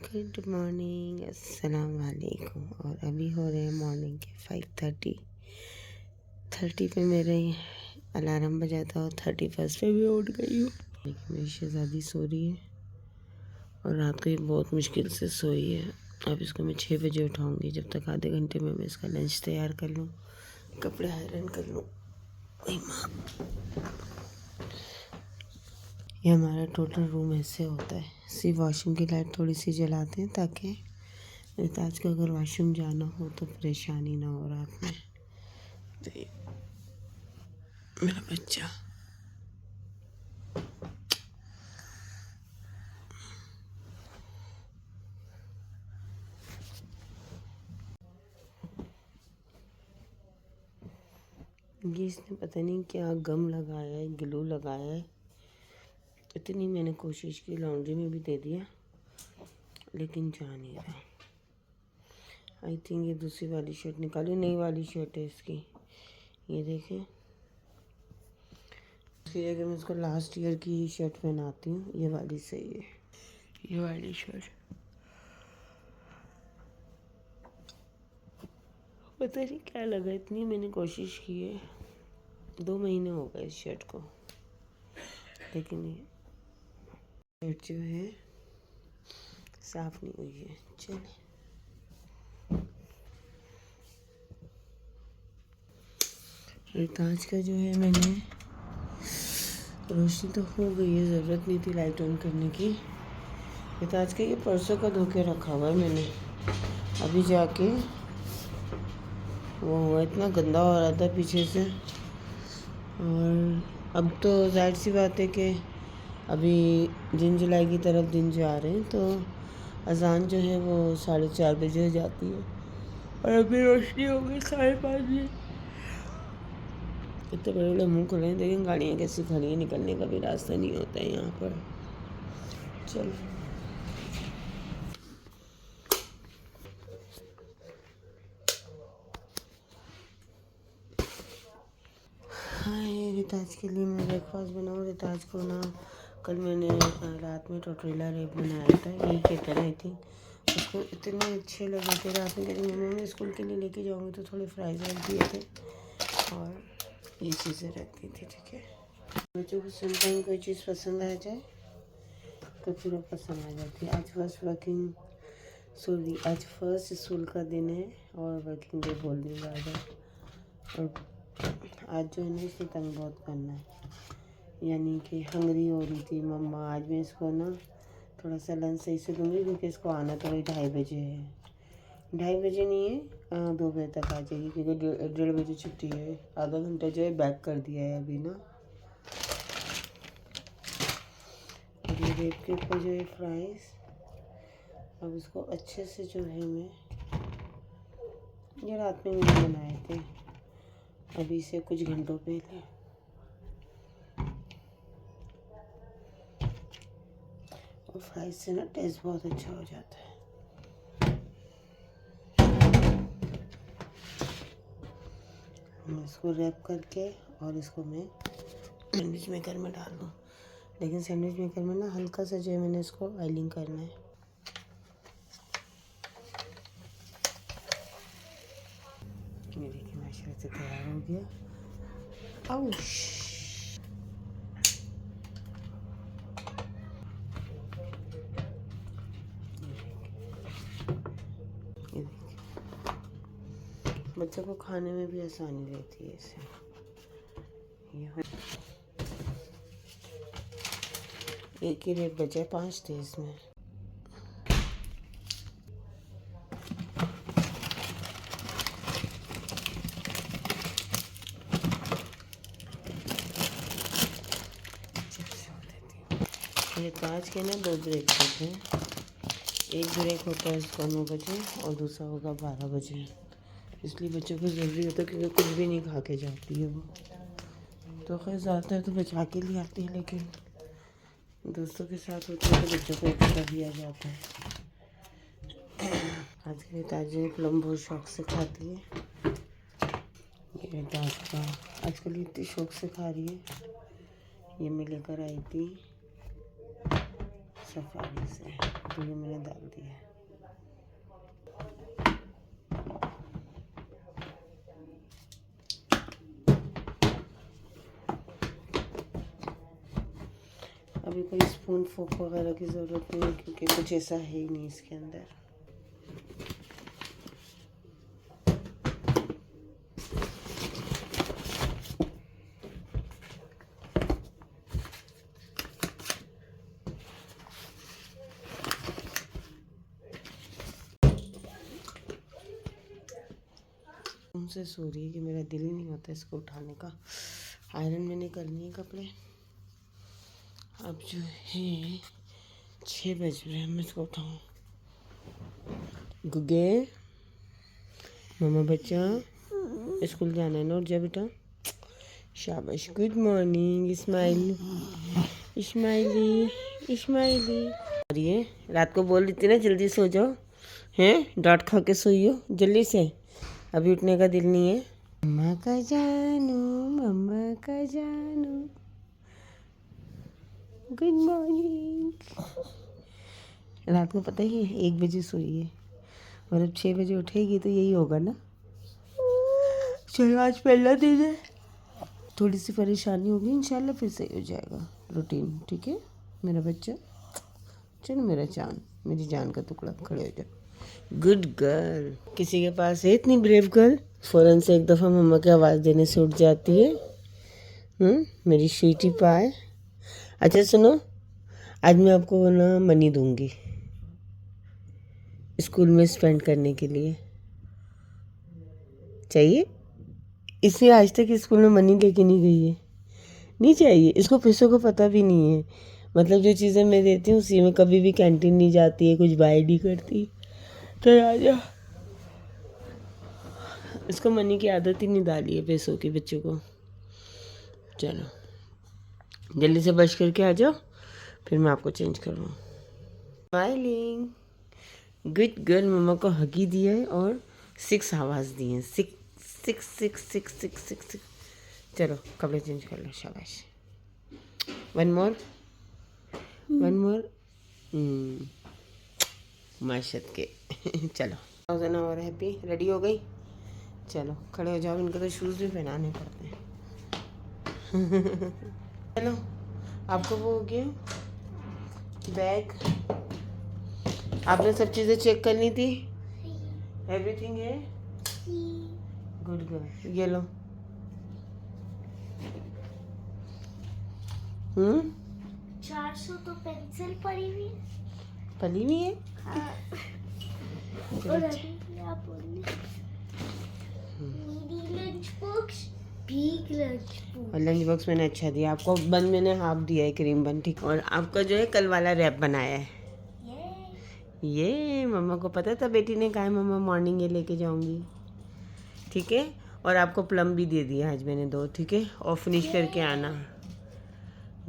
Good morning, अस्सलाम वालेकुम। और अभी हो रहे हैं मॉर्निंग के 5:30 पे मेरे अलार्म बजा था और 31 पे भी उठ गई हूँ। लेकिन मेरी शहज़ादी सो रही है और रात को ये बहुत मुश्किल से सोई है। अब इसको मैं 6 बजे उठाऊँगी। जब तक आधे घंटे में मैं इसका लंच तैयार कर लूँ, कपड़े आयरन कर लूँ। वही माँ, ये हमारा टोटल रूम ऐसे होता है। सिर्फ वॉशरूम की लाइट थोड़ी सी जलाते हैं ताकि आज को अगर वॉशरूम जाना हो तो परेशानी ना हो रात में। तो ये मेरा बच्चा ये इसने पता नहीं क्या गम लगाया है, ग्लू लगाया है। इतनी मैंने कोशिश की, लॉन्ड्री में भी दे दिया लेकिन जा नहीं रहा। आई थिंक ये दूसरी वाली शर्ट निकाली, नई वाली शर्ट है इसकी। ये देखें, इसकी जगह मैं इसको लास्ट ईयर की शर्ट पहनाती हूँ। ये वाली सही है, ये वाली शर्ट। पता नहीं क्या लगा, इतनी मैंने कोशिश की है। 2 महीने हो गए इस शर्ट को, लेकिन ये शर्ट जो है साफ नहीं हुई है। चले, ताज का जो है, मैंने रोशनी तो हो गई है, ज़रूरत नहीं थी लाइट ऑन करने की। ताज का ये परसों का धो के रखा हुआ है मैंने। अभी जाके वो हुआ, इतना गंदा हो रहा था पीछे से। और अब तो जाहिर सी बात है कि अभी जून जुलाई की तरफ दिन जा रहे हैं, तो अजान जो है वो 4:30 बजे हो जाती है और अभी रोशनी हो गई 5:30 बजे। इतने बड़े बड़े मुँह खुले हैं, लेकिन गाड़ियाँ कैसी खड़ी हैं, निकलने का भी रास्ता नहीं होता है यहाँ पर। चलो, हाँ, ये रिताज के लिए मैं ब्रेकफास्ट बनाऊँ। रिताज को ना कल मैंने रात में टोटरेला रेप बनाया था, यही कहते रही थी। उसको इतने अच्छे लगे थे रात में, कहती मम्मा मैं स्कूल के लिए लेके जाऊँगी, तो थोड़े फ्राइज़ रख दिए थे और ये चीज़ें रख दी थी। ठीक है, बच्चों को समटाइम कोई चीज़ पसंद आ जाए तो फिर वो पसंद आ जाती है। आज फर्स्ट स्कूल का दिन है और वर्किंग डे बोल दी जा रहा है। और आज जो है ना, इसने तंग बहुत करना है, यानी कि हंगरी हो रही थी मम्मा। आज मैं इसको ना थोड़ा सा लंच सही से दूँगी, क्योंकि इसको आना तो वही 2:30 बजे है। 2:30 बजे नहीं है, 2 बजे तक आ जाएगी, क्योंकि 1:30 बजे छुट्टी है। आधा घंटा जो है बैक कर दिया है अभी ना। और ये रेप के ऊपर जो है फ्राइज़, अब इसको अच्छे से जो है मैं, ये रात में मैंने बनाए थे अभी से कुछ घंटों पहले। और फ्राइज से ना टेस्ट बहुत अच्छा हो जाता है। मैं इसको रैप करके और इसको मैं सैंडविच मेकर में डाल दूँ। लेकिन सैंडविच मेकर में ना हल्का सा जो है मैंने इसको ऑयलिंग करना है। ये देखिए, माशाल्लाह से तैयार हो गया। आउश, बच्चों को खाने में भी आसानी रहती है इससे। एक ही रेट बचा है, 5 थे इसमें। आज के ना 2 ब्रेक होते हैं। एक ब्रेक होता है इसका 9 बजे और दूसरा होगा 12 बजे। इसलिए बच्चों को ज़रूरी होता है, क्योंकि कुछ भी नहीं खा के जाती है वो। तो खैर ज़्यादातर तो बचा के लिए आती है, लेकिन दोस्तों के साथ होते हैं तो बच्चों को एक्स्ट्रा दिया जाता है। आज के ताजे प्लम बहुत शौक से खाती है। ये ताज का आजकल इतनी शौक से खा रही है। ये मैं लेकर आई थी सफारी से, तो ये मैंने डाल दिया है। अभी कोई स्पून फोक वगैरह की ज़रूरत नहीं है क्योंकि कुछ ऐसा है ही नहीं इसके अंदर। उनसे सो रही है कि मेरा दिल ही नहीं होता इसको उठाने का। आयरन मैंने करनी है कपड़े। अब जो है 6 बज रहे हैं, मैं इसको उठाऊँ। गुगे मम्मा बच्चा स्कूल जाना है ना, उठ जा बेटा। शाबाश, good morning smiley smiley smiley. और ये रात को बोल रही थी ना जल्दी सो जाओ, हैं डांट खा के सोइयो जल्दी से, अभी उठने का दिल नहीं है। मम्मा का जानू, मम्मा का जानू, गुड मॉर्निंग। रात को पता ही है 1 बजे सोई है और अब 6 बजे उठेगी तो यही होगा ना। चलो आज पहला दिन है, थोड़ी सी परेशानी होगी, इंशाल्लाह फिर सही हो जाएगा रूटीन। ठीक है मेरा बच्चा, चलो मेरा चांद, मेरी जान का टुकड़ा, खड़े हो जाओ। Good girl. किसी के पास है इतनी ब्रेव गर्ल, फ़ौरन से एक दफ़ा मम्मा की आवाज़ देने से उठ जाती है। मेरी स्वीटी पाए। अच्छा सुनो, आज मैं आपको ना मनी दूंगी स्कूल में स्पेंड करने के लिए, चाहिए? इसलिए आज तक स्कूल में मनी लेके नहीं गई है, नहीं चाहिए इसको, पैसों को पता भी नहीं है। मतलब जो चीज़ें मैं देती हूँ उसी में, कभी भी कैंटीन नहीं जाती है, कुछ बाय नहीं करती। तो राजा इसको मनी की आदत ही नहीं डाली है पैसों की बच्चों को। चलो जल्दी से ब्रश करके आ जाओ, फिर मैं आपको चेंज करूँ। Smiling, good girl. मम्मा को हगी दिया है और 6 आवाज़ दी है, 6 6 6 6 6 6 6। चलो कपड़े चेंज कर लो, शाबाश। वन मोर माशत के। चलो 1000 और हैप्पी रेडी हो गई। चलो खड़े हो जाओ, इनको तो शूज़ भी पहनाने पड़ते हैं। चलो आपको वो हो गया बैग, आपने सब चीज़ें चेक करनी थी, एवरीथिंग है गुड गर्ल। ये लो 400 तो पेंसिल पड़ी हुई है। हाँ। और अभी आप बोलिए मेरी lunch box, big lunch box. और लंच बॉक्स मैंने अच्छा दिया आपको, बन मैंने हाफ दिया है क्रीम बन, ठीक। और आपका जो है कल वाला रैप बनाया है, ये मम्मा को पता था बेटी ने कहा है मम्मा मॉर्निंग ये लेके जाऊंगी, ठीक है। और आपको प्लम भी दे दिया आज मैंने 2, ठीक है, और फिनिश करके आना।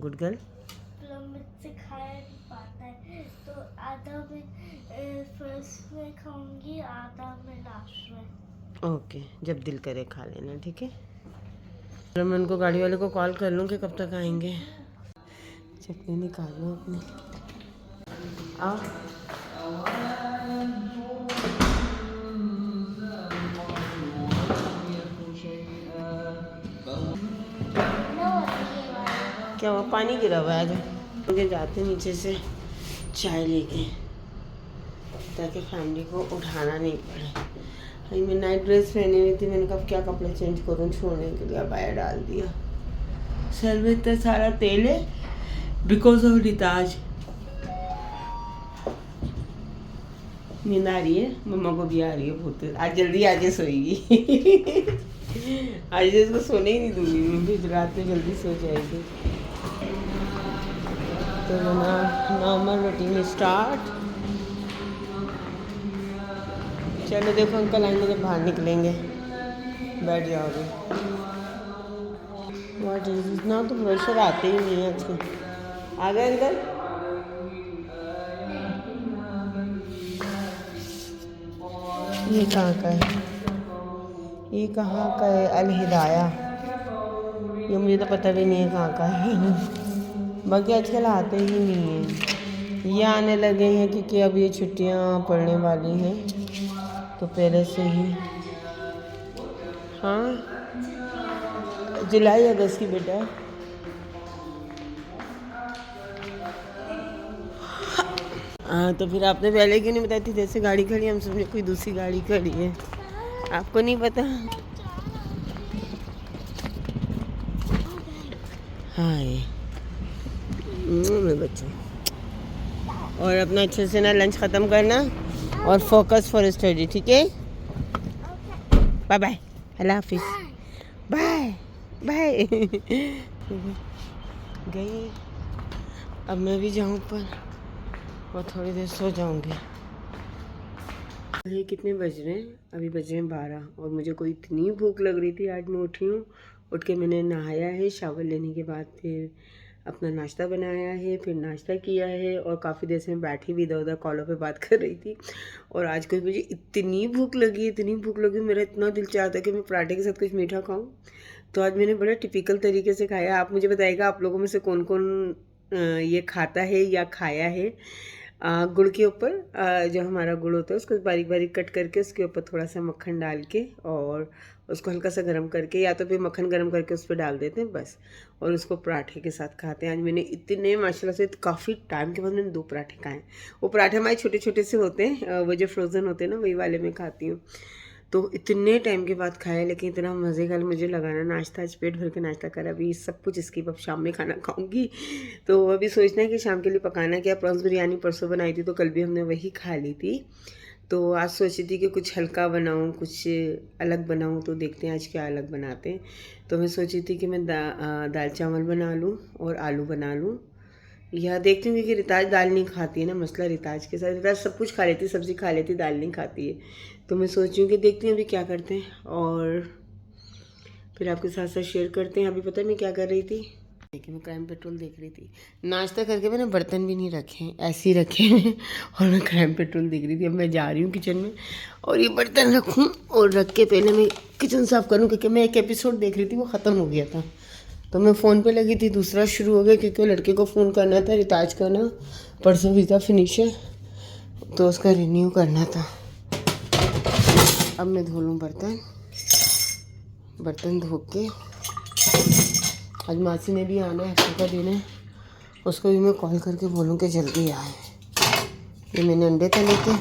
Good girl. प्लम मुझसे खाया नहीं पाता है, तो आधा मैं फर्स्ट में खाऊंगी, आधा मैं लास्ट में। ओके, जब दिल करे खा लेना, ठीक है। तो मैं उनको गाड़ी वाले को कॉल कर लूँ कि कब तक आएंगे। चटनी निकाल लो अपनी। आओ क्या हुआ, पानी गिरा हुआ है। आगे जाते नीचे से चाय लेके, ताकि फैमिली को उठाना नहीं पड़े। अभी मैं नाइट ड्रेस पहनी हुई थी, मैंने कहा क्या कपड़े चेंज करूँ छोड़ने के लिए, अबाया डाल दिया। सर में इतना सारा तेल है बिकॉज ऑफ रिताज। नींद आ रही है, मम्मा को भी आ रही है बहुत, आज जल्दी आके सोएगी। आज इसको सोने ही नहीं दूंगी मैं, फिर रात में जल्दी सो जाएगी। तो नॉर्मल रूटीन स्टार्ट। चलो देखो अंकल आएंगे जब बाहर निकलेंगे, बैठ जाओगे। वाट इज इतना तो प्रेशर आते ही नहीं है आजकल। आ गए अंकल, ये कहाँ का है, ये कहाँ का है, अल हिदाया, ये मुझे तो पता भी नहीं है कहाँ का है। बाकी आजकल आते ही नहीं है। ये आने लगे हैं क्योंकि अब ये छुट्टियां पड़ने वाली हैं, तो पहले से ही। हाँ, जुलाई अगस्त की बेटा। हाँ, तो फिर आपने पहले क्यों नहीं बताई थी? जैसे गाड़ी खड़ी हम समझे कोई दूसरी गाड़ी खड़ी है, आपको नहीं पता? हाँ मेरे बच्चों, और अपना अच्छे से ना लंच ख़त्म करना और फोकस फॉर स्टडी, ठीक है? बाय बाय, अल्लाह हाफिज़, बाय बाय। गई, अब मैं भी जाऊँ पर और थोड़ी देर सो जाऊँगी। ये कितने बज रहे हैं? अभी बज रहे हैं 12 और मुझे कोई इतनी भूख लग रही थी। आज मैं उठी हूँ, उठ के मैंने नहाया है, शावर लेने के बाद फिर अपना नाश्ता बनाया है, फिर नाश्ता किया है और काफ़ी देर से मैं बैठी भी इधर उधर कॉलों पे बात कर रही थी। और आज कोई मुझे इतनी भूख लगी, मेरा इतना दिल चाहता है कि मैं पराठे के साथ कुछ मीठा खाऊं। तो आज मैंने बड़ा टिपिकल तरीके से खाया। आप मुझे बताइएगा आप लोगों में से कौन कौन ये खाता है या खाया है। गुड़ के ऊपर जो हमारा गुड़ होता है उसको बारीक बारीक कट करके उसके ऊपर थोड़ा सा मक्खन डाल के और उसको हल्का सा गर्म करके, या तो फिर मक्खन गर्म करके उस पर डाल देते हैं बस, और उसको पराठे के साथ खाते हैं। आज मैंने इतने माशाल्लाह से काफ़ी टाइम के बाद मैंने 2 पराठे खाए। वो पराठे हमारे छोटे छोटे से होते हैं, वो जो फ्रोज़न होते हैं ना, वही वाले मैं खाती हूँ। तो इतने टाइम के बाद खाया, लेकिन इतना मज़े का मुझे लगा ना नाश्ता। आज पेट भर के नाश्ता करा, अभी सब कुछ स्किप, अब शाम में खाना खाऊंगी। तो अभी सोचना है कि शाम के लिए पकाना क्या। प्रॉन्स बिरयानी परसों बनाई थी तो कल भी हमने वही खा ली थी। तो आज सोची थी कि कुछ हल्का बनाऊं, कुछ अलग बनाऊं, तो देखते हैं आज क्या अलग बनाते हैं। तो मैं सोची थी कि मैं दाल चावल बना लूँ और आलू बना लूँ, या देखती हूँ कि रिताज दाल नहीं खाती है ना, मसला रिताज के साथ। रिताज सब कुछ खा लेती, सब्ज़ी खा लेती, दाल नहीं खाती है। तो मैं सोच रही हूँ कि देखती हैं अभी क्या करते हैं और फिर आपके साथ साथ शेयर करते हैं। अभी पता है मैं क्या कर रही थी? देखिए मैं क्राइम पेट्रोल देख रही थी। नाश्ता करके मैंने बर्तन भी नहीं रखे हैं, ऐसे ही रखे हैं और मैं क्राइम पेट्रोल देख रही थी। अब मैं जा रही हूँ किचन में और ये बर्तन रखूँ और रख के पहले मैं किचन साफ़ करूँ, क्योंकि मैं एक एपिसोड देख रही थी वो ख़त्म हो गया था। तो मैं फ़ोन पे लगी थी, दूसरा शुरू हो गया क्योंकि लड़के को फ़ोन करना था, रिचार्ज करना, परसों वीज़ा फिनिश है तो उसका रिन्यू करना था। अब मैं धो लूँ बर्तन धो के। आज मासी ने भी आना है, हफ्ते का दिन है, उसको भी मैं कॉल करके बोलूँ कि जल्दी आए। ये मैंने अंडे तले थे,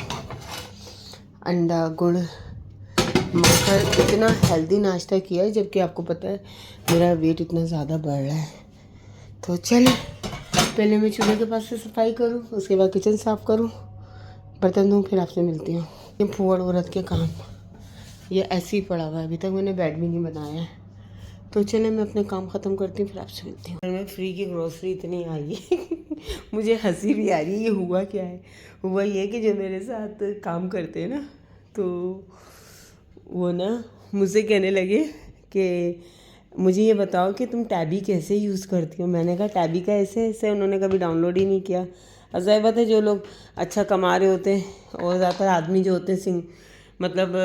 अंडा गुड़ मक्खन, इतना हेल्दी नाश्ता किया है, जबकि आपको पता है मेरा वेट इतना ज़्यादा बढ़ रहा है। तो चलिए पहले मैं चूल्हे के पास से सफाई करूं, उसके बाद किचन साफ़ करूं, बर्तन धोऊं, फिर आपसे मिलती हूँ। ये फूहड़ औरत के काम ये ऐसे ही पड़ा हुआ है, अभी तक मैंने बेड भी नहीं बनाया है। तो चले मैं अपने काम ख़त्म करती हूँ, फिर आपसे मिलती हूँ। मैं फ्री की ग्रोसरी इतनी आई है मुझे हंसी भी आ रही है। ये हुआ क्या है? हुआ ये कि जो मेरे साथ काम करते हैं ना, तो वो ना मुझसे कहने लगे कि मुझे ये बताओ कि तुम टैबी कैसे यूज़ करती हो। मैंने कहा टैबी का ऐसे उन्होंने कभी डाउनलोड ही नहीं किया। ज़ाहिर बात है जो लोग अच्छा कमा रहे होते हैं और ज़्यादातर आदमी जो होते हैं मतलब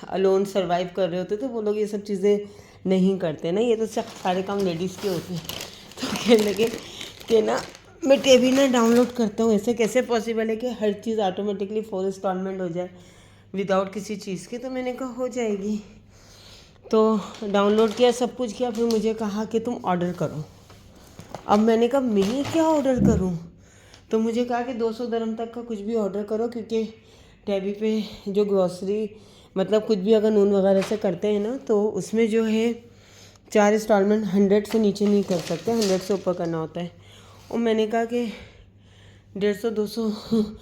अलोन सर्वाइव कर रहे होते, तो वो लोग ये सब चीज़ें नहीं करते ना, ये तो सब सारे काम लेडीज़ के होते हैं। तो कहने लगे कि ना मैं टैबी ना डाउनलोड करता हूँ, ऐसे कैसे पॉसिबल है कि हर चीज़ ऑटोमेटिकली 4 इंस्टॉलमेंट हो जाए विदाउट किसी चीज़ के। तो मैंने कहा हो जाएगी। तो डाउनलोड किया, सब कुछ किया, फिर मुझे कहा कि तुम ऑर्डर करो। अब मैंने कहा मैं क्या ऑर्डर करूं? तो मुझे कहा कि 200 दिरहम तक का कुछ भी ऑर्डर करो, क्योंकि टैबी पे जो ग्रॉसरी मतलब कुछ भी अगर नून वगैरह से करते हैं ना, तो उसमें जो है 4 इंस्टॉलमेंट 100 से नीचे नहीं कर सकते, 100 से ऊपर करना होता है। और मैंने कहा कि 150-200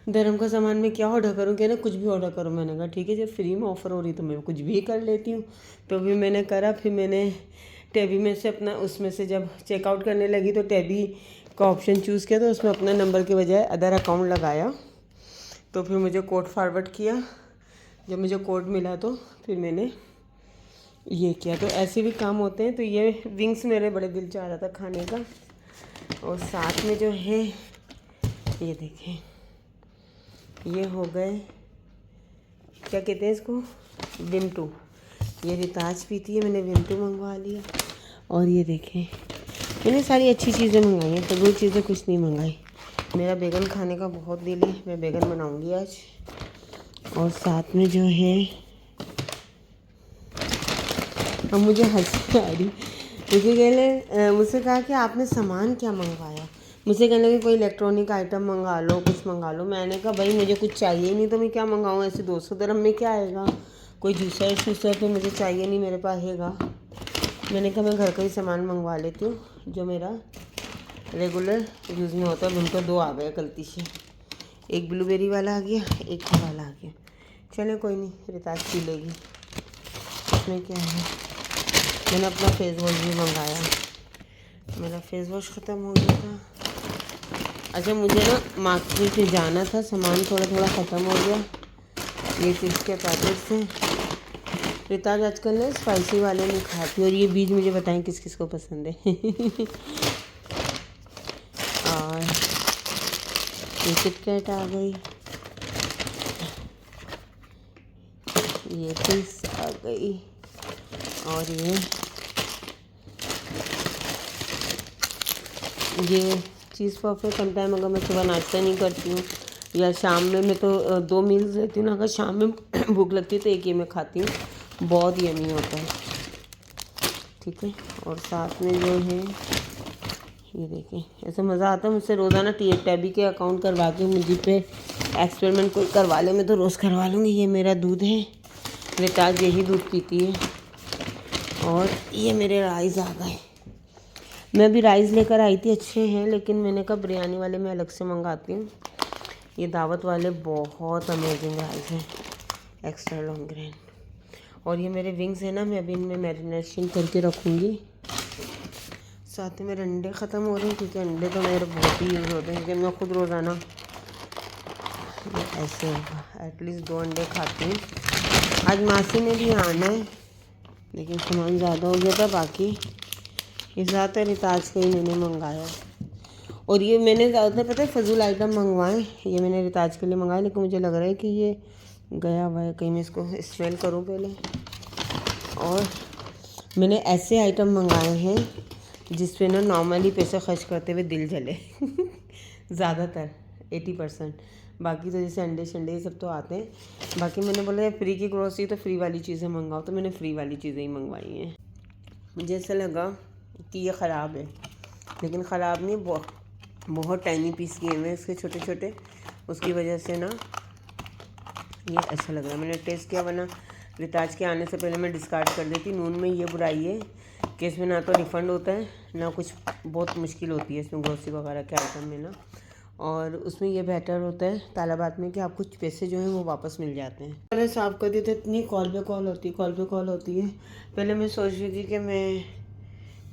दिरहम का सामान मैं क्या ऑर्डर करूँ? क्या ना कुछ भी ऑर्डर करो। मैंने कहा ठीक है, जब फ्री में ऑफ़र हो रही तो मैं कुछ भी कर लेती हूँ। तो भी मैंने करा। फिर मैंने टैबी में से अपना उसमें से जब चेकआउट करने लगी तो टैबी का ऑप्शन चूज़ किया, तो उसमें अपना नंबर के बजाय अदर अकाउंट लगाया। तो फिर मुझे कोड फॉरवर्ड किया। जब मुझे कोड मिला तो फिर मैंने ये किया। तो ऐसे भी काम होते हैं। तो ये विंग्स मेरे बड़े दिल चाह रहा था खाने का। और साथ में जो है ये देखें, ये हो गए क्या कहते हैं इसको, विम2। ये रिताज पीती है, मैंने विम2 मंगवा लिया। और ये देखें मैंने सारी अच्छी चीज़ें मंगाई हैं, तो वो चीज़ें कुछ नहीं मंगाई। मेरा बैगन खाने का बहुत दिल है, मैं बैगन बनाऊंगी आज। और साथ में जो है, अब मुझे हंसी आ रही, मुझसे कहा कि आपने सामान क्या मंगवाया। मुझसे कहने लगे कोई इलेक्ट्रॉनिक आइटम मंगा लो, कुछ मंगा लो। मैंने कहा भाई मुझे कुछ चाहिए नहीं तो मैं क्या मंगाऊँ, ऐसे 200 dirham में क्या आएगा। कोई जूसर तो मुझे चाहिए नहीं, मेरे पास हैगा। मैंने कहा मैं घर का ही सामान मंगवा लेती हूँ जो मेरा रेगुलर यूज़ में होता है। उनको 2 आ गए गलती से, एक ब्लूबेरी वाला आ गया, एक ये वाला आ गया। चले कोई नहीं, रिताज पी लेगी, इसमें क्या है। मैंने अपना फेस वॉश भी मंगाया, मेरा फेस वॉश ख़त्म हो गया था। अच्छा मुझे ना मार्केट से जाना था, सामान थोड़ा थोड़ा ख़त्म हो गया। ये चिप्स के पैकेट से रिताज आजकल ना स्पाइसी वाले नहीं खाती, और ये बीज मुझे बताएं किस किस को पसंद है। और ये किटकैट आ गई, ये पिस आ गई, और ये चीज़ पफ है। कम टाइम अगर मैं सुबह नाश्ता नहीं करती हूँ या शाम में, मैं तो 2 मील्स लेती हूँ ना, अगर शाम में भूख लगती है तो एक ये मैं खाती हूँ, बहुत यमी होता है। ठीक है, और साथ में जो है ये देखें, ऐसे मज़ा आता है मुझसे रोज़ाना टैबी के अकाउंट करवा के मुझे पे एक्सपेरिमेंट कोई करवा ले, मैं तो रोज़ करवा लूँगी। ये मेरा दूध है, रिताज यही दूध पीती है। और ये मेरे राइस आ गए, मैं अभी राइस लेकर आई थी, अच्छे हैं, लेकिन मैंने कहा बिरयानी वाले मैं अलग से मंगाती हूँ। ये दावत वाले बहुत अमेजिंग राइस हैं, एक्स्ट्रा लॉन्ग ग्रेन। और ये मेरे विंग्स हैं ना, मैं अभी इनमें मैरिनेशन करके रखूँगी। साथ में मेरे अंडे ख़त्म हो रहे हैं, क्योंकि अंडे तो मेरे बहुत ही यूज़ होते हैं, क्योंकि मैं खुद रोज़ाना ऐसे एटलीस्ट 2 अंडे खाती हूँ। आज मासी ने भी आना है, लेकिन सामान ज़्यादा हो गया था, बाकी ये ज़्यादातर रिताज का ही मैंने मंगाया। और ये मैंने ज़्यादातर पता है फजूल आइटम मंगवाए, ये मैंने रिताज के लिए मंगाया, लेकिन मुझे लग रहा है कि ये गया हुआ है कहीं, मैं इसको स्मेल करूँ पहले। और मैंने ऐसे आइटम मंगाए हैं जिस पे ना नॉर्मली पैसे खर्च करते हुए दिल जले। ज़्यादातर 80%, बाकी तो जैसे अंडे शंडे ये सब तो आते हैं। बाकी मैंने बोला फ्री की ग्रोसरी तो फ्री वाली चीज़ें मंगाओ, तो मैंने फ्री वाली चीज़ें ही मंगवाई हैं। मुझे ऐसा लगा कि ये ख़राब है, लेकिन ख़राब नहीं, बहुत टाइनी पीस किए हुए इसके छोटे छोटे, उसकी वजह से ना ये अच्छा लग रहा है। मैंने टेस्ट किया, वरना रिताज के आने से पहले मैं डिस्कार्ड कर देती। नून में ये बुराई है कि इसमें ना तो रिफ़ंड होता है ना कुछ, बहुत मुश्किल होती है इसमें ग्रोसरी वगैरह के आइटम में ना। और उसमें ये बेहतर होता है तालाबाद में कि आपको पैसे जो हैं वो वापस मिल जाते हैं। पहले साफ़ कर दी तो इतनी कॉल पे कॉल होती है। पहले मैं सोच रही थी कि मैं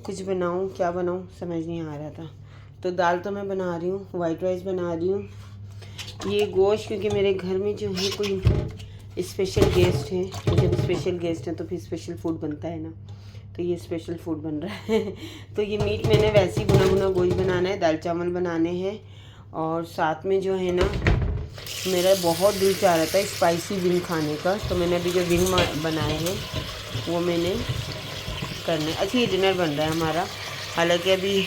कुछ बनाऊँ, क्या बनाऊँ समझ नहीं आ रहा था। तो दाल तो मैं बना रही हूँ, वाइट राइस बना रही हूँ। ये गोश्त, क्योंकि मेरे घर में जो है कोई स्पेशल गेस्ट है, तो जब स्पेशल गेस्ट हैं तो फिर स्पेशल फूड बनता है ना, तो ये स्पेशल फूड बन रहा है। तो ये मीट मैंने वैसे ही भुना गोश्त बनाना है, दाल चावल बनाने हैं। और साथ में जो है ना, मेरा बहुत दिल चाह रहा था स्पाइसी विंग खाने का, तो मैंने अभी जो विंग बनाए हैं वो मैंने करने। अच्छा ये डिनर बन रहा है हमारा, हालांकि अभी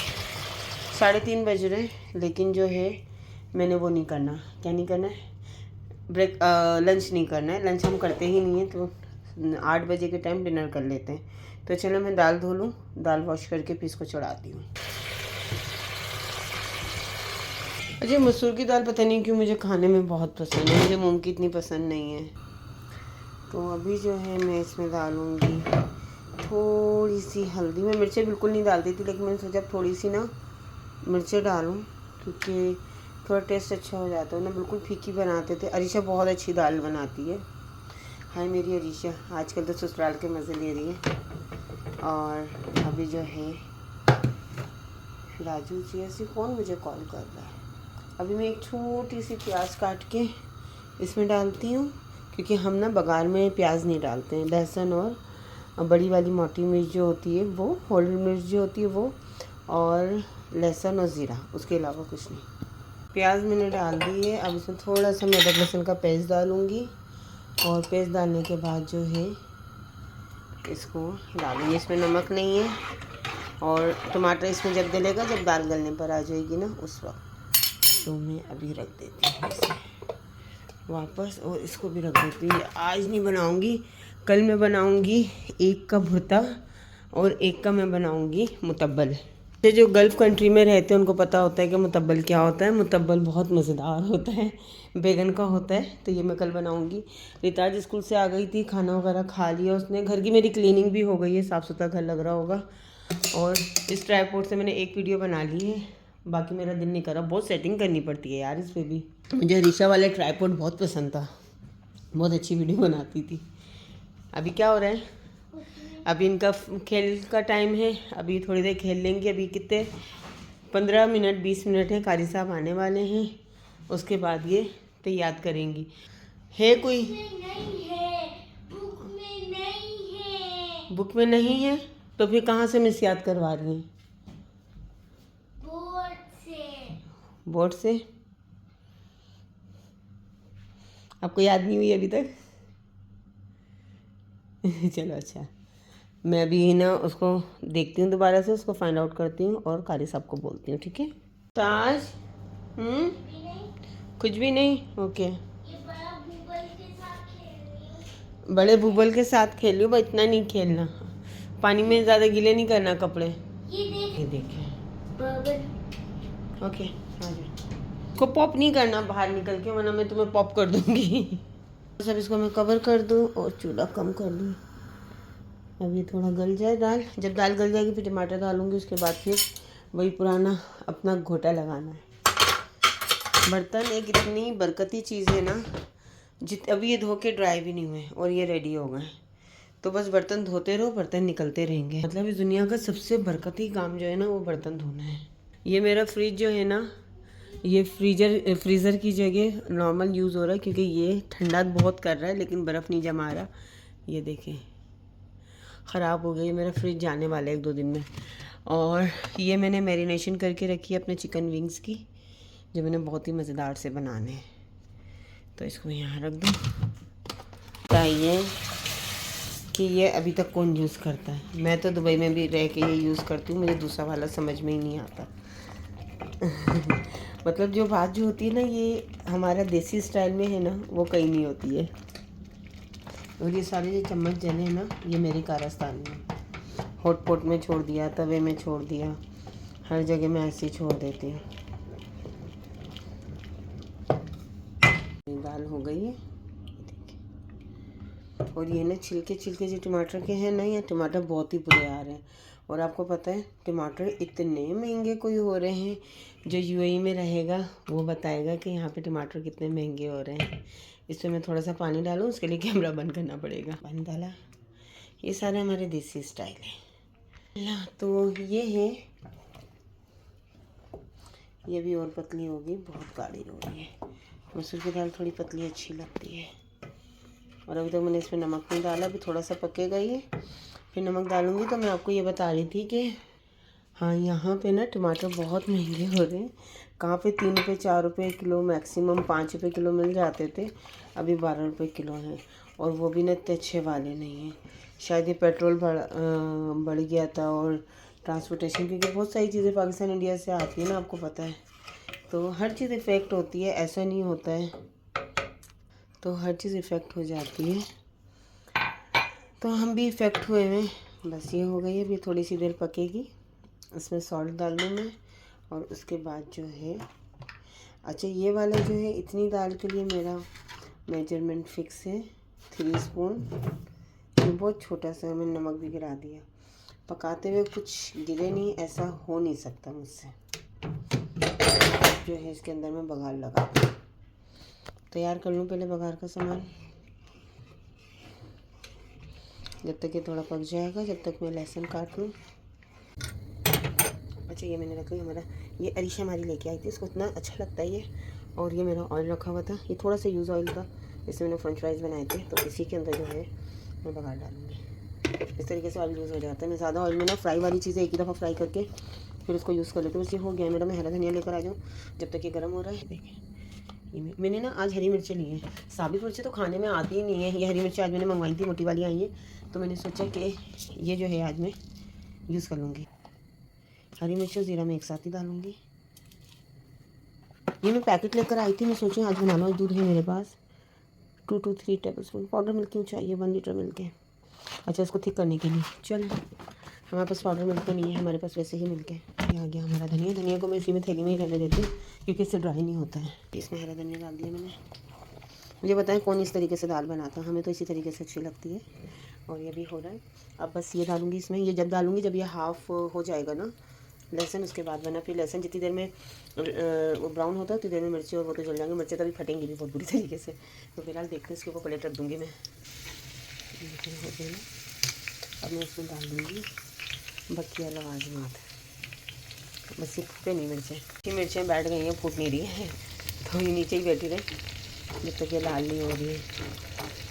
3:30 बज रहे हैं, लेकिन जो है मैंने वो नहीं करना, क्या नहीं करना है, लंच नहीं करना है। लंच हम करते ही नहीं है, तो 8 बजे के टाइम डिनर कर लेते हैं। तो चलो मैं दाल धो लूँ, दाल वॉश करके फिर इसको चढ़ाती हूँ। अच्छा मसूर की दाल पता नहीं क्यों मुझे खाने में बहुत पसंद है, मुझे मूंग की इतनी पसंद नहीं है। तो अभी जो है मैं इसमें डालूँगी थोड़ी सी हल्दी। मैं मिर्चें बिल्कुल नहीं डालती थी, लेकिन मैंने सोचा थोड़ी सी ना मिर्चें डालूँ, क्योंकि थोड़ा टेस्ट अच्छा हो जाता है ना। बिल्कुल फीकी बनाते थे, अरीशा बहुत अच्छी दाल बनाती है। हाय मेरी अरीशा, आजकल तो ससुराल के मज़े ले रही है। और अभी जो है राजू जी, ऐसे कौन मुझे कॉल कर रहा है। अभी मैं एक छोटी सी प्याज काट के इसमें डालती हूँ, क्योंकि हम ना बघार में प्याज नहीं डालते हैं। लहसुन और बड़ी वाली मोटी मिर्च जो होती है वो, होल मिर्च जो होती है वो, और लहसुन और ज़ीरा, उसके अलावा कुछ नहीं। प्याज मैंने डाल दी है। अब इसमें थोड़ा सा मैं अदरक लहसुन का पेस्ट डालूँगी, और पेस्ट डालने के बाद जो है इसको डालूँगी। इसमें नमक नहीं है, और टमाटर इसमें जब डलेगा, जब दाल गलने पर आ जाएगी ना उस वक्त। तो मैं अभी रख देती हूँ इसे वापस, और इसको भी रख देती हूँ। आज नहीं बनाऊँगी, कल मैं बनाऊँगी एक का भुर्ता और एक का मैं बनाऊँगी मुतब्बल। ये जो गल्फ़ कंट्री में रहते हैं उनको पता होता है कि मुतब्बल क्या होता है। मुतब्बल बहुत मज़ेदार होता है, बैगन का होता है। तो ये मैं कल बनाऊँगी। रिताज स्कूल से आ गई थी, खाना वगैरह खा लिया उसने। घर की मेरी क्लीनिंग भी हो गई है, साफ़ सुथरा घर लग रहा होगा। और इस ट्राइपॉड से मैंने एक वीडियो बना ली है, बाकी मेरा दिल नहीं कर रहा। बहुत सेटिंग करनी पड़ती है यार इस पर भी। मुझे रीशा वाले ट्राइपॉड बहुत पसंद था, बहुत अच्छी वीडियो बनाती थी। अभी क्या हो रहा है? अभी इनका खेल का टाइम है, अभी थोड़ी देर खेल लेंगे। अभी कितने 15 मिनट 20 मिनट है, कारी साहब आने वाले हैं, उसके बाद ये तैयार करेंगी। है कोई? नहीं है, बुक में नहीं है। बुक में नहीं है तो फिर कहाँ से मिस याद करवा रही हैं? बोर्ड से। बोर्ड से? आपको याद नहीं हुई अभी तक? चलो अच्छा, मैं अभी ना उसको देखती हूँ, दोबारा से उसको फाइंड आउट करती हूँ और कारी साहब को बोलती हूँ, ठीक है? ताज कुछ भी नहीं? ओके। ये बड़ा गूगल के साथ खेल रही हूँ। बड़े बूबल के साथ खेल लो, इतना नहीं खेलना, पानी में ज़्यादा गीले नहीं करना कपड़े। ये देखिए बबल। ओके आ जाओ। इसको पॉप नहीं करना बाहर निकल के, वरना मैं तुम्हें पॉप कर दूँगी। सब इसको मैं कवर कर दूँ और चूल्हा कम कर दूँ। अब ये थोड़ा गल जाए दाल, जब दाल गल जाएगी फिर टमाटर डालूँगी, उसके बाद फिर वही पुराना अपना घोटा लगाना है। बर्तन एक इतनी बरकती चीज़ है ना, अभी ये धो के ड्राई भी नहीं हुए और ये रेडी हो गए, तो बस बर्तन धोते रहो, बर्तन निकलते रहेंगे। मतलब इस दुनिया का सबसे बरकती काम जो है ना वो बर्तन धोना है। ये मेरा फ्रिज जो है ना, ये फ्रीज़र की जगह नॉर्मल यूज़ हो रहा है, क्योंकि ये ठंडा बहुत कर रहा है लेकिन बर्फ़ नहीं जमा रहा। ये देखें ख़राब हो गई, मेरा फ्रिज जाने वाला है 1-2 दिन में। और ये मैंने मैरिनेशन करके रखी है अपने चिकन विंग्स की, जो मैंने बहुत ही मज़ेदार से बनाने हैं। तो इसको यहाँ रख दूँ। चाहिए कि ये अभी तक कौन यूज़ करता है? मैं तो दुबई में भी रह के ये यूज़ करती हूँ, मुझे दूसरा वाला समझ में ही नहीं आता। मतलब जो बात जो होती है ना, ये हमारा देसी स्टाइल में है ना, वो कहीं नहीं होती है। और ये सारे जो चम्मच जले हैं ना, ये मेरी कारस्तानी है। हॉट पॉट में छोड़ दिया, तवे में छोड़ दिया, हर जगह मैं ऐसे ही छोड़ देती हूँ। दाल हो गई है, और ये ना छिलके जो टमाटर के हैं ना, ये टमाटर बहुत ही बुरे आ रहे हैं। और आपको पता है टमाटर इतने महंगे कोई हो रहे हैं, जो यूएई में रहेगा वो बताएगा कि यहाँ पे टमाटर कितने महंगे हो रहे हैं। इसमें मैं थोड़ा सा पानी डालूँ, उसके लिए कैमरा बंद करना पड़ेगा। पानी डाला, ये सारे हमारे देसी स्टाइल है। तो ये है, ये भी और पतली होगी, बहुत गाढ़ी हो रही है। मसूर की दाल थोड़ी पतली अच्छी लगती है। और अभी तक मैंने इसमें नमक नहीं डाला, अभी थोड़ा सा पकेगा ये, फिर नमक डालूँगी। तो मैं आपको ये बता रही थी कि हाँ, यहाँ पे ना टमाटर बहुत महंगे हो रहे हैं। कहाँ पे 3 रुपये 4 रुपये किलो, मैक्सिमम 5 रुपये किलो मिल जाते थे, अभी 12 रुपये किलो हैं। और वो भी ना इतने अच्छे वाले नहीं हैं। शायद ये पेट्रोल बढ़ गया था, और ट्रांसपोर्टेशन, क्योंकि बहुत सारी चीज़ें पाकिस्तान इंडिया से आती है ना, आपको पता है। तो हर चीज़ इफ़ेक्ट होती है, ऐसा नहीं होता है, तो हर चीज़ इफ़ेक्ट हो जाती है। तो हम भी इफ़ेक्ट हुए हैं। बस ये हो गई है, अभी थोड़ी सी देर पकेगी, इसमें सॉल्ट डाल दूँ मैं। और उसके बाद जो है, अच्छा ये वाला जो है, इतनी दाल के लिए मेरा मेजरमेंट फिक्स है 3 स्पून। ये बहुत छोटा सा, मैंने नमक भी गिरा दिया। पकाते हुए कुछ गिरे नहीं, ऐसा हो नहीं सकता मुझसे। जो है इसके अंदर मैं बघार लगा तैयार कर लूँ पहले बघार का सामान, जब तक ये थोड़ा पक जाएगा, जब तक मैं लहसुन काट लूँ। अच्छा ये मैंने रखा, हमारा ये अरीशा हमारी लेके आई थी, इसको इतना अच्छा लगता है ये। और ये मेरा ऑयल रखा हुआ था, ये थोड़ा सा यूज़ ऑयल था, इससे मैंने फ्रेंच फ्राइज़ बनाए थे। तो इसी के अंदर जो है मैं बघार डालूँगी। इस तरीके से ऑयल यूज़ हो जाता है। मैं ज़्यादा ऑयल में ना फ्राई वाली चीज़ें एक ही दफ़ा फ्राई करके फिर उसको यूज़ कर लेती हूँ। इससे हो गया मेरा। मैं हरा धनिया लेकर आ जाऊँ जब तक ये गर्म हो रहा है। देखिए ये मैंने ना आज हरी मिर्चें ली हैं। साबित मिर्चें तो खाने में आती ही नहीं है, ये हरी मिर्चें आज मैंने मंगवाई थी, मोटी वाली आई है। तो मैंने सोचा कि ये जो है आज मैं यूज़ कर लूँगी। हरी मिर्च और ज़ीरा मैं एक साथ ही डालूँगी। ये मैं पैकेट लेकर आई थी, मैं सोची आज बना लो। दूध है मेरे पास 2 to 3 table spoon. Powder milk क्यों चाहिए, 1 लीटर मिल्क है। अच्छा, इसको थिक करने के लिए। चल, हमारे पास पाउडर मिल्क तो नहीं है, हमारे पास वैसे ही मिल्क है। ये आ गया हमारा धनिया। धनिया को मैं इसी में थैली में ही रहने देती हूँ क्योंकि इससे ड्राई नहीं होता है। इसमें हरा धनिया डाल दिया मैंने। मुझे बताएं कौन इस तरीके से दाल बनाता है, हमें तो इसी तरीके से अच्छी लगती है। और ये भी हो रहा है। अब बस ये डालूँगी इसमें। ये जब डालूँगी जब ये हाफ़ हो जाएगा ना लहसुन, उसके बाद बना। फिर लहसुन जितनी देर में वो ब्राउन होता है उतनी देर में मिर्ची और वो तो जल जाएंगे। मिर्चें तभी फटेंगी भी बहुत बुरी तरीके से। तो फिलहाल देखते हैं, इसके ऊपर प्लेट रख दूँगी मैं। हो गया ना, अब मैं इसमें डाल दूँगी बकिया लवाजमात। बस ये फूटे नहीं मिर्चें, ये मिर्चें बैठ गई हैं, फूट नहीं रही है तो ये नीचे ही बैठी रहे जब तक ये लाल नहीं हो रही है,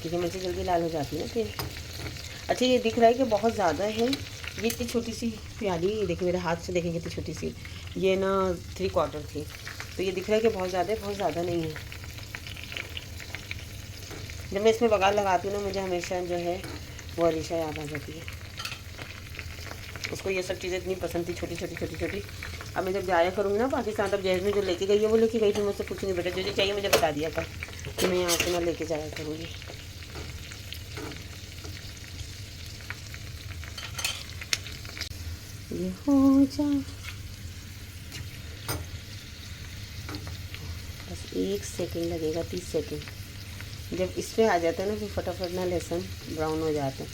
क्योंकि मिर्ची जल्दी लाल हो जाती है ना फिर। अच्छा, ये दिख रहा है कि बहुत ज़्यादा है। ये इतनी छोटी सी प्याली, देखिए मेरे हाथ से देखेंगे इतनी छोटी सी, ये ना 3/4 थी। तो ये दिख रहा है कि बहुत ज़्यादा है, बहुत ज़्यादा नहीं है। जब मैं इसमें बघार लगाती हूँ ना, मुझे हमेशा जो है वो अरीशा याद आ जाती है। उसको ये सब चीज़ें इतनी पसंद थी, छोटी छोटी छोटी छोटी। अब मैं जब जाया करूँगी ना पाकिस्तान, तब जैस्मिन जो लेके गई है वो लेके गई थी, मुझसे पूछूंगी बेटा जो जो चाहिए मुझे बता दिया था कि मैं यहाँ से ना लेके जाया करूँगी। ये हो जाए बस 1 सेकंड लगेगा, 30 सेकंड। जब इस पर आ जाता है ना फिर फटाफट ना लहसुन ब्राउन हो जाता है।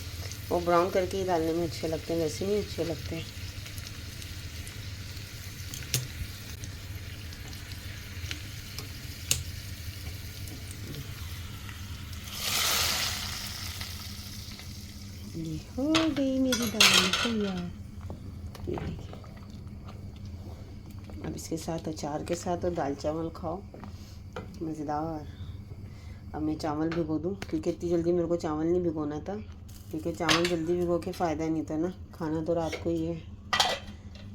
वो ब्राउन करके ही डालने में अच्छे लगते हैं, वैसे नहीं अच्छे लगते हैं। ये हो गई मेरी दाल तैयार। ये देखिए, अब इसके साथ अचार के साथ और दाल चावल खाओ, मज़ेदार। अब मैं चावल भिगो दूँ क्योंकि इतनी जल्दी मेरे को चावल नहीं भिगोना था, क्योंकि चावल जल्दी भिगो के फ़ायदा नहीं था ना, खाना तो रात को ही है।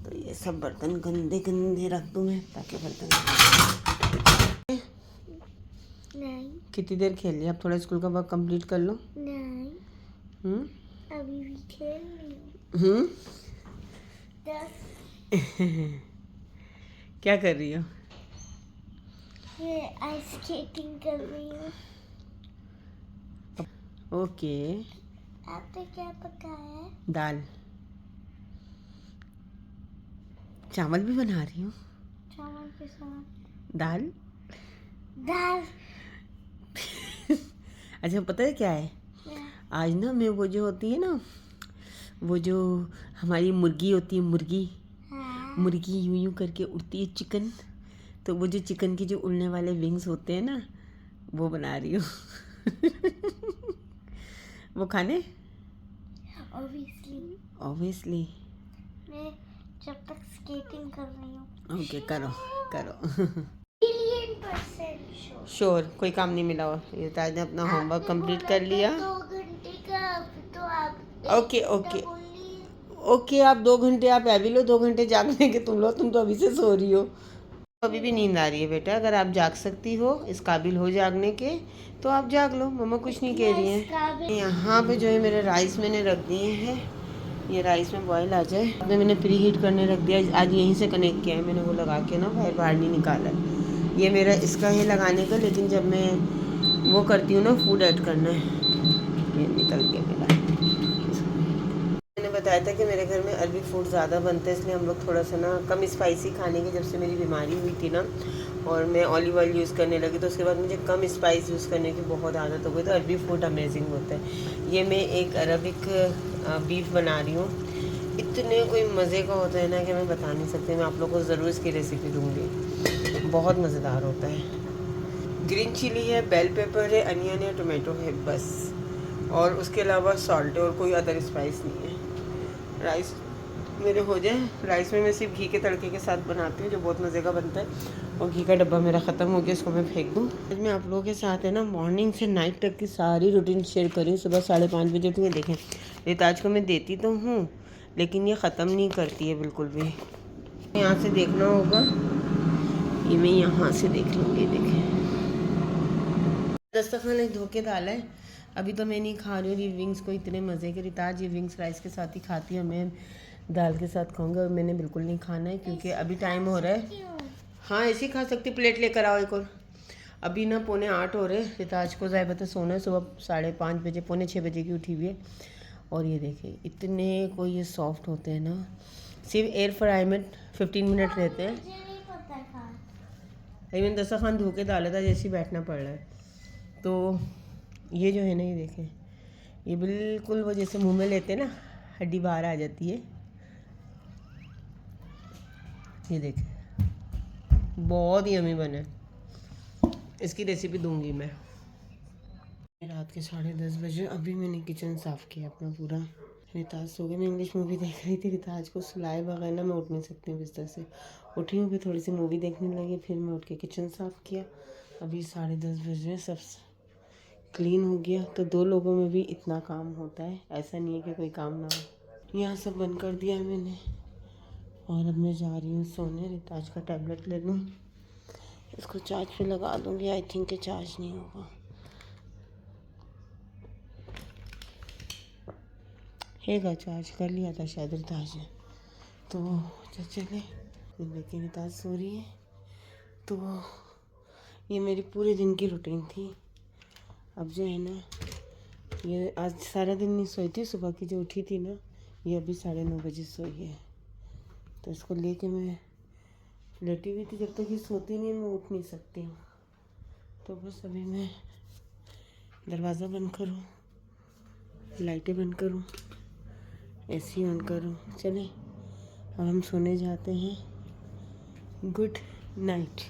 तो ये सब बर्तन गंदे गंदे रख दूँ मैं, ताकि बर्तन नहीं। कितनी देर खेल लिया, अब थोड़ा स्कूल का वर्क कंप्लीट कर लो। नहीं, अभी भी खेल रही हूँ। 10 क्या कर रही हो? ये आइस स्केटिंग कर रही हूँ। ओके। आपने क्या पकाया है? दाल। चावल भी बना रही हूँ। चावल के साथ दाल। दाल। अच्छा, पता है क्या है? आज ना मैं वो जो होती है ना, वो जो हमारी मुर्गी होती है, मुर्गी यूं यूं करके उड़ती है, चिकन। तो वो जो चिकन के जो उड़ने वाले विंग्स होते हैं ना, वो बना रही हूँ। वो खाने ऑब्वियसली मैं जब तक स्केटिंग कर रही हूँ। ओके, करो करो। 100% श्योर, कोई काम नहीं मिला और ये ताज ने अपना होमवर्क कंप्लीट कर लिया। 2 घंटे का तो आप ओके ओके ओके, आप 2 घंटे आप अभी लो, 2 घंटे जागने के तुम लो, तुम तो अभी से सो रही हो। अभी भी नींद आ रही है बेटा, अगर आप जाग सकती हो, इस काबिल हो जागने के, तो आप जाग लो, मम्मा कुछ नहीं कह रही हैं। यहाँ पे जो है मेरे राइस मैंने रख दिए हैं, ये राइस में बॉयल आ जाए। मैंने प्री हीट करने रख दिया, आज यहीं से कनेक्ट किया है मैंने, वो लगा के ना बाहर नहीं निकाला है। ये मेरा इसका है लगाने का, लेकिन जब मैं वो करती हूँ ना फूड ऐड करना है, ये निकल गया मेरा। मैंने बताया था कि मेरे घर में अरबी फूड ज़्यादा बनता है, इसलिए हम लोग थोड़ा सा ना कम स्पाइसी खाने की, जब से मेरी बीमारी हुई थी ना और मैं ऑलिव ऑयल यूज़ करने लगी, तो उसके बाद मुझे कम स्पाइस यूज़ करने की बहुत आदत हो गई। तो अरबी फूड अमेजिंग होता है। ये मैं एक अरबिक बीफ बना रही हूँ, इतने कोई मज़े का होता है ना कि मैं बता नहीं सकती। मैं आप लोगों को ज़रूर इसकी रेसिपी दूँगी, बहुत मज़ेदार होता है। ग्रीन चिली है, बेल पेपर है, अनियन है, टोमेटो है, बस। और उसके अलावा सॉल्ट है, और कोई अदर स्पाइस नहीं है। राइस मेरे हो जाए, राइस में मैं सिर्फ घी के तड़के के साथ बनाती हूँ, जो बहुत मज़े का बनता है। और घी का डब्बा मेरा ख़त्म हो गया, इसको मैं फेंक दूँ। आज मैं आप लोगों के साथ है ना मॉर्निंग से नाइट तक की सारी रूटीन शेयर करी हूँ। सुबह 5:30 बजे उठी है, देखें रिताज को मैं देती तो हूँ, लेकिन ये ख़त्म नहीं करती है बिल्कुल भी। यहाँ से देखना होगा, ये मैं यहाँ से देख लूँगी। देखें दस्तरखान धो के डाला है, अभी तो मैं नहीं खा रही हूँ। ये विंग्स को इतने मज़े के, रिताज ये विंग्स राइस के साथ ही खाती है, मैं दाल के साथ खाऊंगा, और मैंने बिल्कुल नहीं खाना है क्योंकि अभी टाइम हो रहा है। हाँ ऐसे ही खा सकती, प्लेट लेकर आओ एक और। अभी ना 7:45 हो रहे। रिताज को जाए पता सोना है, सुबह 5:30 बजे 5:45 बजे की उठी हुई है। और ये देखिए इतने कोई ये सॉफ्ट होते हैं ना, सिर्फ एयर फ्राई में 15 मिनट रहते हैं। मुझे नहीं पता था। अभी मैंने दस्तरखान धो के डाला था, जैसे ही बैठना पड़ रहा है। तो ये जो है ना, ये देखें, ये बिल्कुल वो जैसे मुंह में लेते हैं ना, हड्डी बाहर आ जाती है। ये देखें बहुत ही यम्मी बने। इसकी रेसिपी दूंगी मैं। रात के 10:30 बजे अभी मैंने किचन साफ़ किया अपना पूरा। रिताज सो गया, मैं इंग्लिश मूवी देख रही थी। रिताज को सुलाए बगैर ना मैं उठ नहीं सकती हूँ बिस्तर से। उठी हूँ, फिर थोड़ी सी मूवी देखने लगी, फिर मैं उठ के किचन साफ़ किया। अभी 10:30 बजे सब क्लीन हो गया। तो 2 लोगों में भी इतना काम होता है, ऐसा नहीं है कि कोई काम ना हो। यहाँ सब बंद कर दिया है मैंने, और अब मैं जा रही हूँ सोने। रिताज का टैबलेट ले लूँ, इसको चार्ज पे लगा दूँगी। आई थिंक कि चार्ज नहीं होगा। हैगा चार्ज, कर लिया था शायद रिताज ने। तो चले, लेकिन रिताज सो रही है। तो ये मेरी पूरे दिन की रूटीन थी। अब जो है ना, ये आज सारा दिन नहीं सोई थी। सुबह की जो उठी थी ना, ये अभी 9:30 बजे सोई है। तो इसको लेके मैं लेटी हुई थी। जब तक ये सोती नहीं मैं उठ नहीं सकती हूँ। तो बस अभी मैं दरवाज़ा बंद करूँ, लाइटें बंद करूँ, एसी ऑन करूँ। चले अब हम सोने जाते हैं। Good night.